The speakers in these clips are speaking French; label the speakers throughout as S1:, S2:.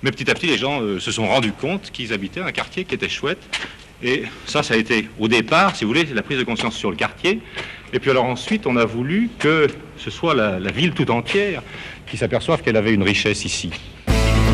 S1: Mais petit à petit, les gens se sont rendus compte qu'ils habitaient un quartier qui était chouette. Et ça a été, au départ, si vous voulez, la prise de conscience sur le quartier. Et puis alors ensuite, on a voulu que ce soit la ville tout entière qui s'aperçoive qu'elle avait une richesse ici.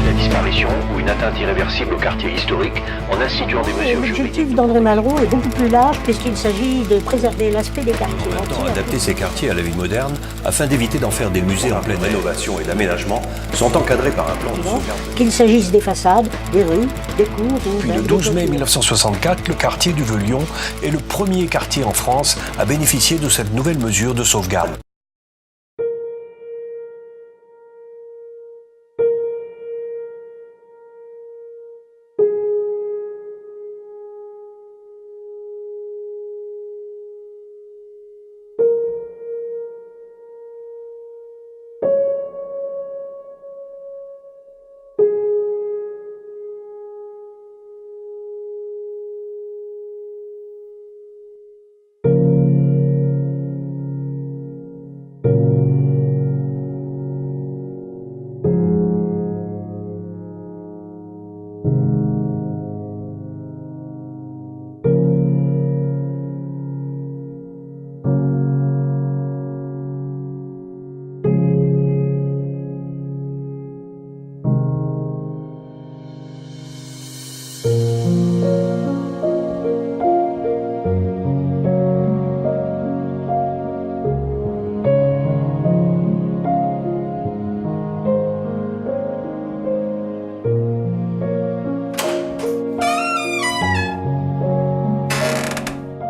S2: La disparition ou une atteinte irréversible au quartier historique en instituant des mesures juridiques.
S3: L'objectif d'André Malraux est beaucoup plus large puisqu'il s'agit de préserver l'aspect des quartiers.
S4: En même temps, adapter ces quartiers à la vie moderne afin d'éviter d'en faire des musées en pleine rénovation et d'aménagement sont encadrés par un plan de sauvegarde.
S3: Qu'il s'agisse des façades, des rues, des cours...
S4: Puis le 12 mai 1964, le quartier du Vieux-Lyon est le premier quartier en France à bénéficier de cette nouvelle mesure de sauvegarde.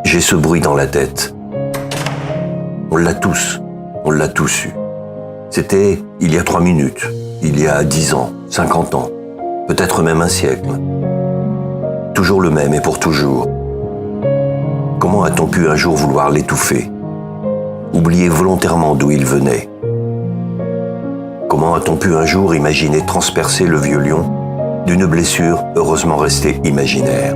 S4: J'ai ce bruit dans la tête. On l'a tous eu. C'était il y a 3 minutes, il y a 10 ans, 50 ans, peut-être même un siècle. Toujours le même et pour toujours. Comment a-t-on pu un jour vouloir l'étouffer? Oublier volontairement d'où il venait? Comment a-t-on pu un jour imaginer transpercer le vieux lion d'une blessure heureusement restée imaginaire?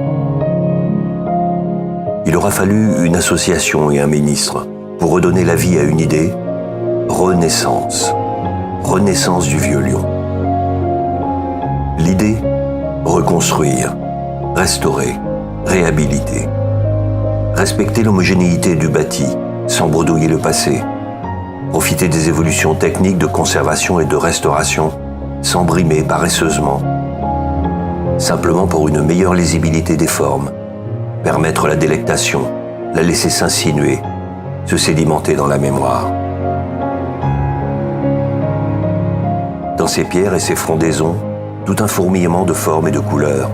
S4: Il aura fallu une association et un ministre pour redonner la vie à une idée, renaissance. Renaissance du vieux lion. L'idée, reconstruire, restaurer, réhabiliter. Respecter l'homogénéité du bâti, sans bredouiller le passé. Profiter des évolutions techniques de conservation et de restauration, sans brimer paresseusement. Simplement pour une meilleure lisibilité des formes. Permettre la délectation, la laisser s'insinuer, se sédimenter dans la mémoire. Dans ces pierres et ces frondaisons, tout un fourmillement de formes et de couleurs.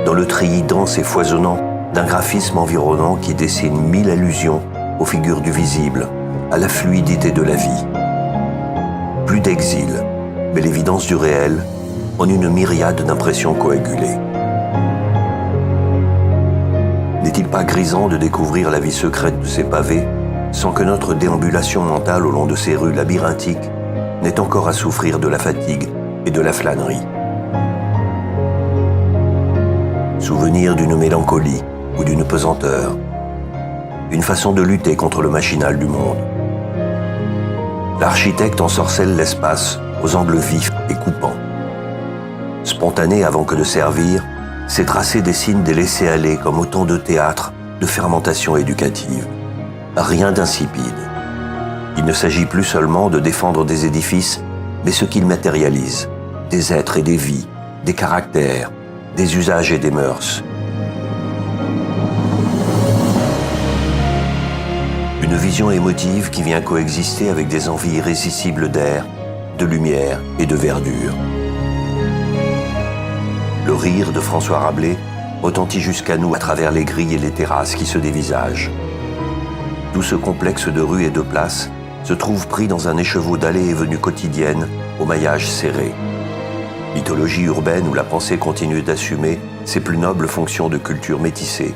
S4: Dans le treillis dense et foisonnant d'un graphisme environnant qui dessine 1000 allusions aux figures du visible, à la fluidité de la vie. Plus d'exil, mais l'évidence du réel en une myriade d'impressions coagulées. N'est-il pas grisant de découvrir la vie secrète de ces pavés sans que notre déambulation mentale au long de ces rues labyrinthiques n'ait encore à souffrir de la fatigue et de la flânerie? Souvenir d'une mélancolie ou d'une pesanteur, une façon de lutter contre le machinal du monde. L'architecte ensorcelle l'espace aux angles vifs et coupants. Spontané avant que de servir, ces tracés dessinent des laissés-aller comme autant de théâtres de fermentation éducative. Rien d'insipide. Il ne s'agit plus seulement de défendre des édifices, mais ce qu'ils matérialisent, des êtres et des vies, des caractères, des usages et des mœurs. Une vision émotive qui vient coexister avec des envies irrésistibles d'air, de lumière et de verdure. Le rire de François Rabelais retentit jusqu'à nous à travers les grilles et les terrasses qui se dévisagent. Tout ce complexe de rues et de places se trouve pris dans un écheveau d'allées et venues quotidiennes au maillage serré. Mythologie urbaine où la pensée continue d'assumer ses plus nobles fonctions de culture métissée,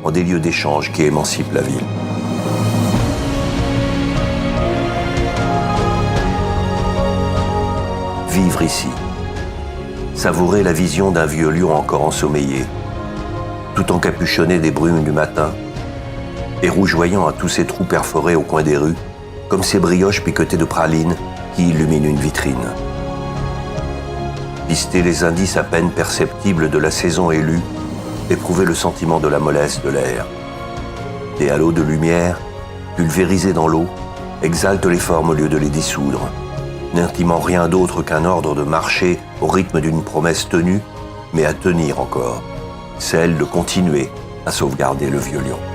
S4: en des lieux d'échange qui émancipent la ville. Vivre ici. Savourer la vision d'un vieux lion encore ensommeillé, tout encapuchonné des brumes du matin, et rougeoyant à tous ces trous perforés au coin des rues, comme ces brioches piquetées de pralines qui illuminent une vitrine. pister les indices à peine perceptibles de la saison élue, éprouver le sentiment de la mollesse de l'air. Des halos de lumière, pulvérisés dans l'eau, exaltent les formes au lieu de les dissoudre, n'intimant rien d'autre qu'un ordre de marcher au rythme d'une promesse tenue, mais à tenir encore, celle de continuer à sauvegarder le vieux lion.